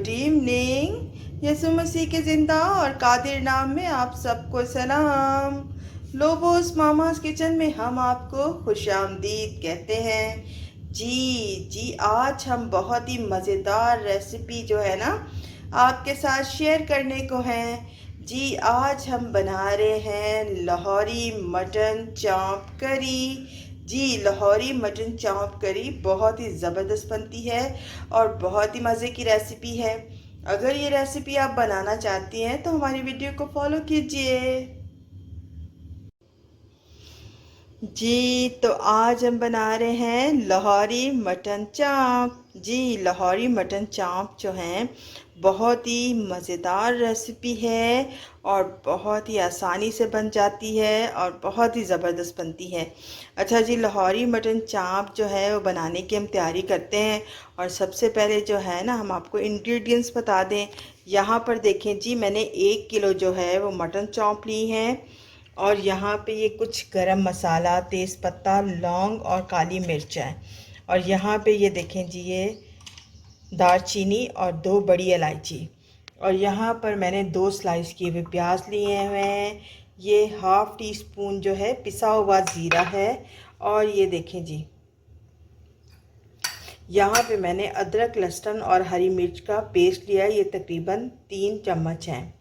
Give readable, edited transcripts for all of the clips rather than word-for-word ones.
Good evening. यीशु मसीह के जिंदा और कादिर नाम में आप सबको सलाम। लोबोस मामास किचन में हम आपको खुशामदीद कहते हैं। जी आज हम बहुत ही मज़ेदार रेसिपी जो है ना आपके साथ शेयर करने को हैं। जी आज हम बना रहे हैं लाहौरी मटन चाँप करी। जी लाहौरी मटन चाँप करी बहुत ही ज़बरदस्त बनती है और बहुत ही मज़े की रेसिपी है। अगर ये रेसिपी आप बनाना चाहती हैं तो हमारी वीडियो को फॉलो कीजिए। जी तो आज हम बना रहे हैं लाहौरी मटन चाँप। जी लाहौरी मटन चाँप जो हैं बहुत ही मज़ेदार रेसिपी है और बहुत ही आसानी से बन जाती है और बहुत ही ज़बरदस्त बनती है। अच्छा जी, लाहौरी मटन चाँप जो है वो बनाने की हम तैयारी करते हैं। और सबसे पहले जो है ना हम आपको इंग्रेडिएंट्स बता दें। यहाँ पर देखें जी, मैंने 1 किलो जो है वो मटन चाँप ली हैं। और यहाँ पे ये कुछ गरम मसाला, तेज़पत्ता, लौंग और काली मिर्च है। और यहाँ पे ये देखें जी, ये दालचीनी और 2 बड़ी इलायची। और यहाँ पर मैंने 2 स्लाइस किए हुए प्याज लिए हुए हैं। ये हाफ़ टी स्पून जो है पिसा हुआ ज़ीरा है। और ये देखें जी, यहाँ पे मैंने अदरक, लहसुन और हरी मिर्च का पेस्ट लिया है। ये तकरीबन 3 चम्मच हैं,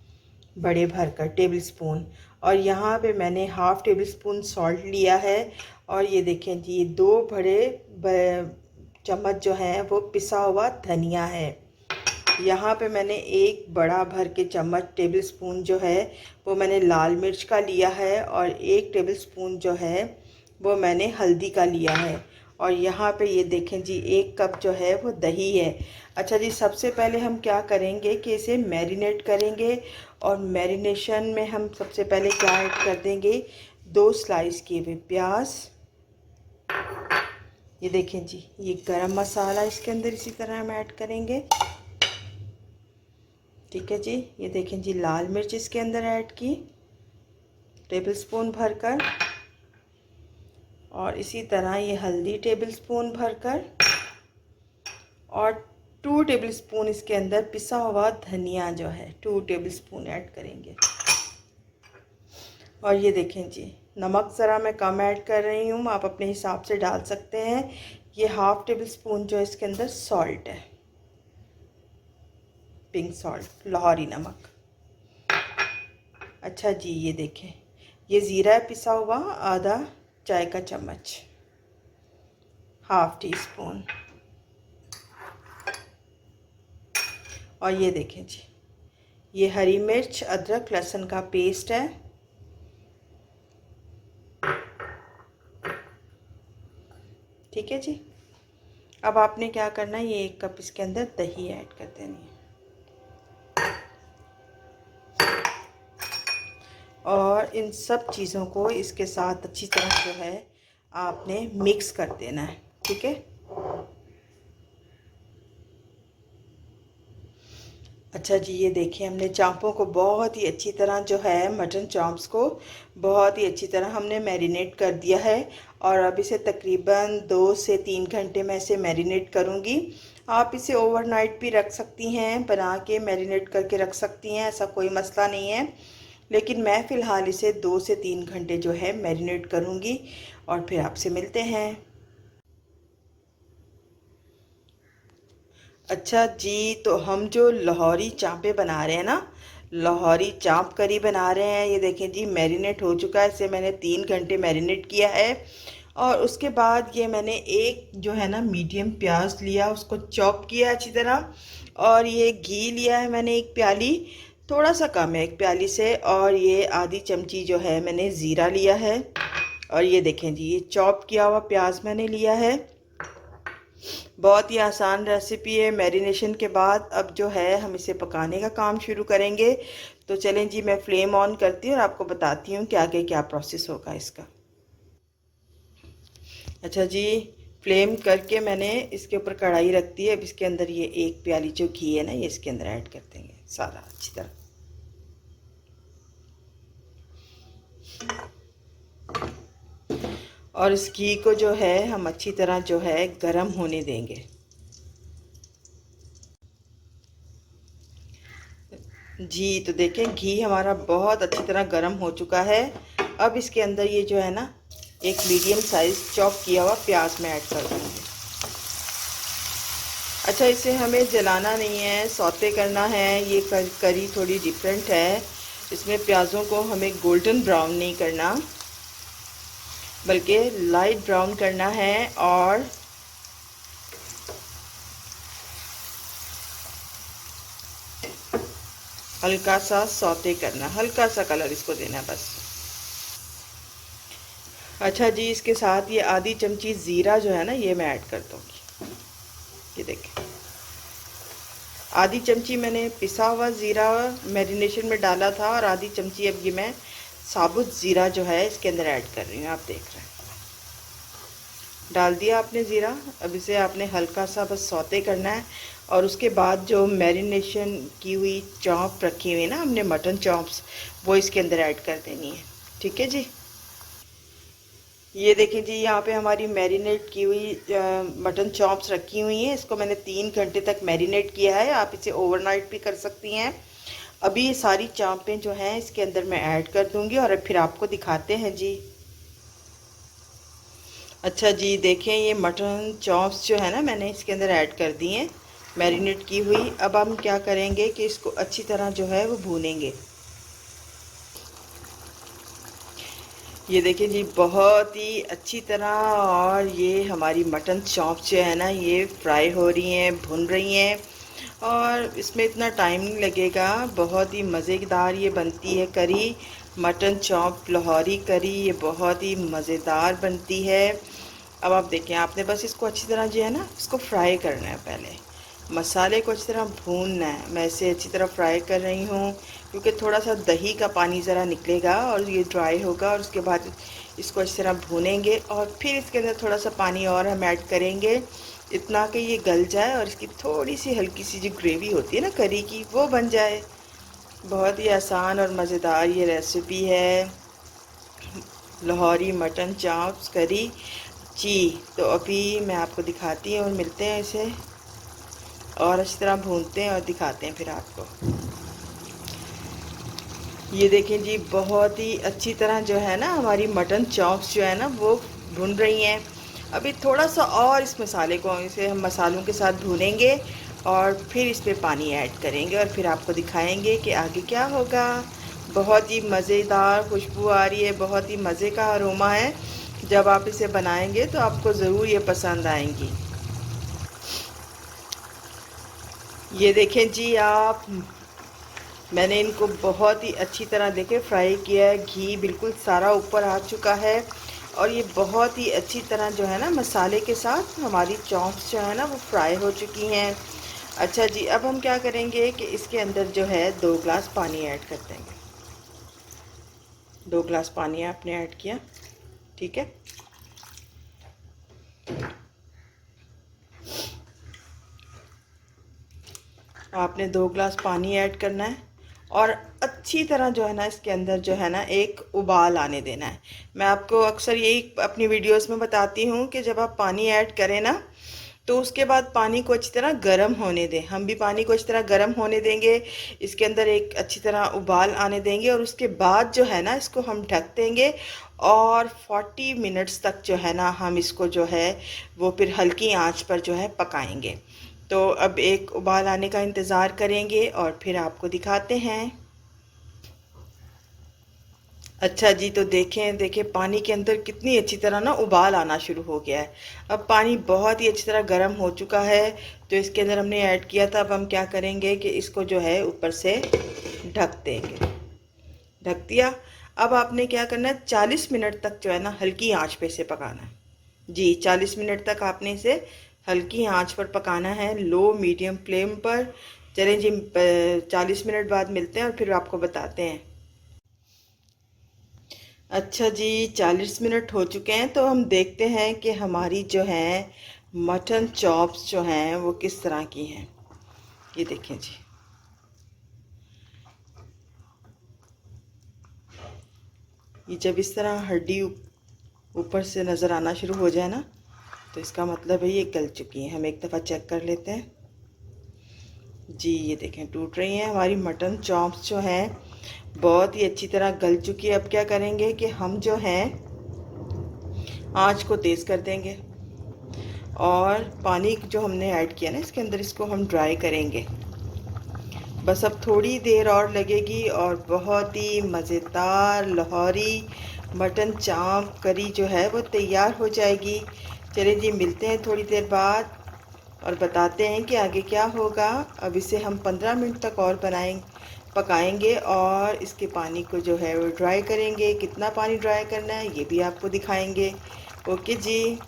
बड़े भरकर टेबल स्पून। और यहाँ पे मैंने हाफ़ टेबल स्पून सॉल्ट लिया है। और ये देखें जी, ये 2 बड़े चम्मच जो हैं वो पिसा हुआ धनिया है। यहाँ पे मैंने 1 बड़ा भर के चम्मच टेबल स्पून जो है वो मैंने लाल मिर्च का लिया है। और 1 टेबल स्पून जो है वो मैंने हल्दी का लिया है। और यहाँ पे ये देखें जी, 1 कप जो है वो दही है। अच्छा जी, सबसे पहले हम क्या करेंगे कि इसे मैरिनेट करेंगे। और मैरिनेशन में हम सबसे पहले क्या ऐड कर देंगे, 2 स्लाइस किए हुए प्याज। ये देखें जी, ये गरम मसाला इसके अंदर इसी तरह हम ऐड करेंगे। ठीक है जी, ये देखें जी, लाल मिर्च इसके अंदर ऐड की टेबल स्पून भरकर। और इसी तरह ये हल्दी टेबल स्पून भरकर। और 2 टेबल स्पून इसके अंदर पिसा हुआ धनिया जो है 2 टेबल स्पून ऐड करेंगे। और ये देखें जी, नमक ज़रा मैं कम ऐड कर रही हूँ, आप अपने हिसाब से डाल सकते हैं। ये हाफ़ टेबल स्पून जो है इसके अंदर सॉल्ट है, पिंक सॉल्ट, लाहौरी नमक। अच्छा जी, ये देखें, ये ज़ीरा पिसा हुआ आधा चाय का चम्मच, हाफ़ टी स्पून। और ये देखें जी, ये हरी मिर्च, अदरक, लहसुन का पेस्ट है। ठीक है जी, अब आपने क्या करना है, ये 1 कप इसके अंदर दही ऐड कर देनी है। और इन सब चीज़ों को इसके साथ अच्छी तरह जो है आपने मिक्स कर देना है। ठीक है। अच्छा जी, ये देखिए, हमने चाँपों को बहुत ही अच्छी तरह जो है मटन चाँप्स को बहुत ही अच्छी तरह हमने मैरिनेट कर दिया है। और अब इसे तकरीबन 2 से 3 घंटे मैं इसे मैरिनेट करूँगी। आप इसे ओवरनाइट भी रख सकती हैं, बना के मैरिनेट करके रख सकती हैं, ऐसा कोई मसला नहीं है। लेकिन मैं फ़िलहाल इसे 2 से 3 घंटे जो है मैरिनेट करूँगी और फिर आपसे मिलते हैं। अच्छा जी, तो हम जो लाहौरी चाँपें बना रहे हैं ना, लाहौरी चाँप करी बना रहे हैं। ये देखें जी, मैरिनेट हो चुका है, इसे मैंने 3 घंटे मैरिनेट किया है। और उसके बाद ये मैंने एक जो है ना मीडियम प्याज लिया, उसको चॉप किया अच्छी तरह। और ये घी लिया है मैंने 1 प्याली, थोड़ा सा कम है 1 प्याली से। और ये आधी चमची जो है मैंने ज़ीरा लिया है। और ये देखें जी, ये चॉप किया हुआ प्याज मैंने लिया है। बहुत ही आसान रेसिपी है। मैरिनेशन के बाद अब जो है हम इसे पकाने का काम शुरू करेंगे। तो चलें जी, मैं फ्लेम ऑन करती हूँ और आपको बताती हूँ कि आगे क्या प्रोसेस होगा इसका। अच्छा जी, फ्लेम करके मैंने इसके ऊपर कढ़ाई रख दी है। अब इसके अंदर ये 1 प्याली जो घी है ना, ये इसके अंदर ऐड कर देंगे सारा अच्छी तरह। और इस घी को जो है हम अच्छी तरह जो है गरम होने देंगे। जी तो देखें घी हमारा बहुत अच्छी तरह गर्म हो चुका है। अब इसके अंदर ये जो है ना एक मीडियम साइज़ चॉप किया हुआ प्याज में ऐड कर दूँगी। अच्छा, इसे हमें जलाना नहीं है, सौते करना है। ये करी थोड़ी डिफरेंट है। इसमें प्याज़ों को हमें गोल्डन ब्राउन नहीं करना, बल्कि लाइट ब्राउन करना है और हल्का सा सौते करना, हल्का सा कलर इसको देना है बस। अच्छा जी, इसके साथ ये आधी चमची ज़ीरा जो है ना ये मैं ऐड कर दूँगी। ये देखें, आधी चमची मैंने पिसा हुआ ज़ीरा मैरिनेशन में डाला था और आधी चमची अब ये मैं साबुत ज़ीरा जो है इसके अंदर ऐड कर रही हूँ। आप देख रहे हैं, डाल दिया आपने ज़ीरा। अब इसे आपने हल्का सा बस सौते करना है और उसके बाद जो मैरिनेशन की हुई चॉप रखी हुई ना हमने मटन चॉप्स, वो इसके अंदर ऐड कर देनी है। ठीक है जी। ये देखें जी, यहाँ पे हमारी मैरिनेट की हुई मटन चॉप्स रखी हुई हैं। इसको मैंने 3 घंटे तक मैरिनेट किया है। आप इसे ओवरनाइट भी कर सकती हैं। अभी ये सारी चांपें जो हैं इसके अंदर मैं ऐड कर दूंगी और फिर आपको दिखाते हैं जी। अच्छा जी, देखें ये मटन चॉप्स जो है ना मैंने इसके अंदर ऐड कर दी हैं मैरिनेट की हुई। अब हम क्या करेंगे कि इसको अच्छी तरह जो है वो भूनेंगे। ये देखिए जी, बहुत ही अच्छी तरह और ये हमारी मटन चॉप्स जो है ना ये फ्राई हो रही हैं, भुन रही हैं और इसमें इतना टाइम नहीं लगेगा। बहुत ही मज़ेदार ये बनती है करी, मटन चॉप लाहौरी करी। ये बहुत ही मज़ेदार बनती है। अब आप देखें, आपने बस इसको अच्छी तरह जो है ना इसको फ्राई करना है। पहले मसाले को अच्छी तरह भूनना है। मैं इसे अच्छी तरह फ्राई कर रही हूँ क्योंकि थोड़ा सा दही का पानी ज़रा निकलेगा और ये ड्राई होगा और उसके बाद इसको अच्छी तरह भूनेंगे और फिर इसके अंदर थोड़ा सा पानी और हम ऐड करेंगे, इतना कि ये गल जाए और इसकी थोड़ी सी हल्की सी जो ग्रेवी होती है ना करी की वो बन जाए। बहुत ही आसान और मज़ेदार ये रेसिपी है, लाहौरी मटन चॉप्स करी जी। तो अभी मैं आपको दिखाती हूँ और मिलते हैं इसे और अच्छी तरह भूनते हैं और दिखाते हैं फिर आपको। ये देखें जी, बहुत ही अच्छी तरह जो है ना हमारी मटन चॉप्स जो है ना वो भुन रही हैं। अभी थोड़ा सा और इस मसाले को इसे हम मसालों के साथ भूनेंगे और फिर इस पर पानी ऐड करेंगे और फिर आपको दिखाएंगे कि आगे क्या होगा। बहुत ही मज़ेदार खुशबू आ रही है, बहुत ही मज़े का अरोमा है। जब आप इसे बनाएंगे तो आपको ज़रूर ये पसंद आएंगी। ये देखें जी आप, मैंने इनको बहुत ही अच्छी तरह देखे फ्राई किया है। घी बिल्कुल सारा ऊपर आ चुका है और ये बहुत ही अच्छी तरह जो है ना मसाले के साथ हमारी चॉप्स जो है ना वो फ्राई हो चुकी हैं। अच्छा जी, अब हम क्या करेंगे कि इसके अंदर जो है 2 ग्लास पानी ऐड कर देंगे। 2 ग्लास पानी आपने ऐड किया, ठीक है। आपने 2 ग्लास पानी ऐड करना है और अच्छी तरह जो है ना इसके अंदर जो है ना एक उबाल आने देना है। मैं आपको अक्सर यही अपनी वीडियोस में बताती हूँ कि जब आप पानी ऐड करें ना तो उसके बाद पानी को अच्छी तरह गर्म होने दें। हम भी पानी को अच्छी तरह गर्म होने देंगे, इसके अंदर एक अच्छी तरह उबाल आने देंगे और उसके बाद जो है ना इसको हम ढक देंगे और 40 मिनट्स तक जो है ना हम इसको जो है वो फिर हल्की आंच पर जो है पकाएंगे। तो अब एक उबाल आने का इंतज़ार करेंगे और फिर आपको दिखाते हैं। अच्छा जी, तो देखें देखें पानी के अंदर कितनी अच्छी तरह ना उबाल आना शुरू हो गया है। अब पानी बहुत ही अच्छी तरह गर्म हो चुका है जो इसके अंदर हमने ऐड किया था। अब हम क्या करेंगे कि इसको जो है ऊपर से ढक देंगे। ढक दिया। अब आपने क्या करना है, 40 मिनट तक जो है ना हल्की आंच पे इसे पकाना है जी। 40 मिनट तक आपने इसे हल्की आंच पर पकाना है, लो मीडियम फ्लेम पर। चलें जी, 40 मिनट बाद मिलते हैं और फिर आपको बताते हैं। अच्छा जी, 40 मिनट हो चुके हैं तो हम देखते हैं कि हमारी जो है मटन चॉप्स जो हैं वो किस तरह की हैं। ये देखें जी, ये जब इस तरह हड्डी ऊपर से नज़र आना शुरू हो जाए ना तो इसका मतलब है ये गल चुकी है। हम एक दफ़ा चेक कर लेते हैं। जी ये देखें टूट रही हैं हमारी मटन चॉप्स जो हैं, बहुत ही अच्छी तरह गल चुकी है। अब क्या करेंगे कि हम जो हैं आंच को तेज़ कर देंगे और पानी जो हमने ऐड किया ना इसके अंदर, इसको हम ड्राई करेंगे। बस अब थोड़ी देर और लगेगी और बहुत ही मज़ेदार लाहौरी मटन चाँप करी जो है वो तैयार हो जाएगी। चलिए जी मिलते हैं थोड़ी देर बाद और बताते हैं कि आगे क्या होगा। अब इसे हम 15 मिनट तक और पकाएंगे और इसके पानी को जो है वो ड्राई करेंगे। कितना पानी ड्राई करना है ये भी आपको दिखाएंगे। ओके जी,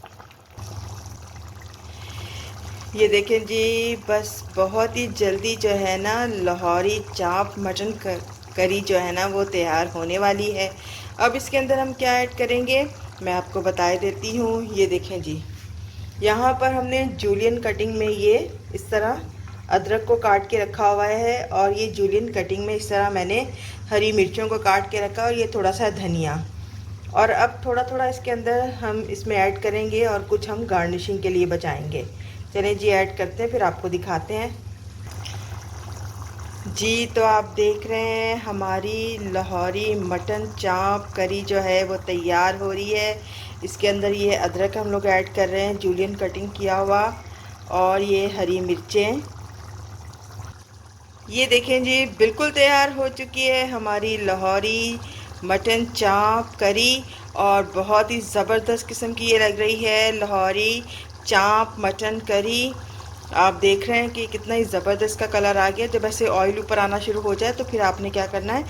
ये देखें जी, बस बहुत ही जल्दी जो है ना लाहौरी चाप मटन करी जो है ना वो तैयार होने वाली है। अब इसके अंदर हम क्या ऐड करेंगे मैं आपको बता देती हूँ। ये देखें जी, यहाँ पर हमने जूलियन कटिंग में ये इस तरह अदरक को काट के रखा हुआ है और ये जूलियन कटिंग में इस तरह मैंने हरी मिर्चों को काट के रखा और ये थोड़ा सा धनिया। और अब थोड़ा थोड़ा इसके अंदर हम इसमें ऐड करेंगे और कुछ हम गार्निशिंग के लिए बचाएंगे। चलिए जी ऐड करते हैं फिर आपको दिखाते हैं। जी तो आप देख रहे हैं हमारी लाहौरी मटन चाप करी जो है वो तैयार हो रही है। इसके अंदर ये अदरक हम लोग ऐड कर रहे हैं जूलियन कटिंग किया हुआ, और ये हरी मिर्चें। ये देखें जी बिल्कुल तैयार हो चुकी है हमारी लाहौरी मटन चाप करी, और बहुत ही ज़बरदस्त किस्म की ये लग रही है लाहौरी चाप मटन करी। आप देख रहे हैं कि कितना ही ज़बरदस्त का कलर आ गया। जब ऐसे ऑयल ऊपर आना शुरू हो जाए तो फिर आपने क्या करना है,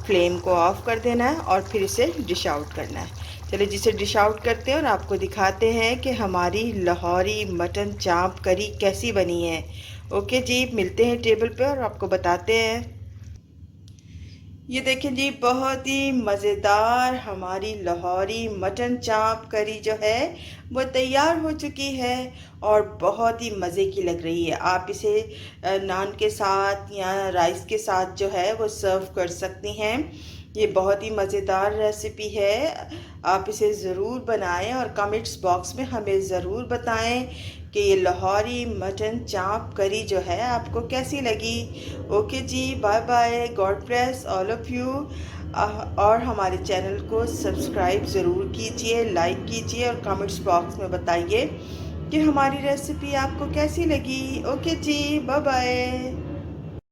फ्लेम को ऑफ़ कर देना है और फिर इसे डिश आउट करना है। चलिए जिसे डिश आउट करते हैं और आपको दिखाते हैं कि हमारी लाहौरी मटन चाप करी कैसी बनी है। ओके जी मिलते हैं टेबल पे और आपको बताते हैं। ये देखें जी बहुत ही मज़ेदार हमारी लाहौरी मटन चाप करी जो है वो तैयार हो चुकी है और बहुत ही मज़े की लग रही है। आप इसे नान के साथ या राइस के साथ जो है वो सर्व कर सकती हैं। ये बहुत ही मज़ेदार रेसिपी है, आप इसे ज़रूर बनाएं और कमेंट्स बॉक्स में हमें ज़रूर बताएं कि ये लाहौरी मटन चाप करी जो है आपको कैसी लगी। ओके जी bye bye, god bless all of you. और हमारे चैनल को सब्सक्राइब ज़रूर कीजिए, लाइक कीजिए और कमेंट्स बॉक्स में बताइए कि हमारी रेसिपी आपको कैसी लगी। ओके जी बाय बाय।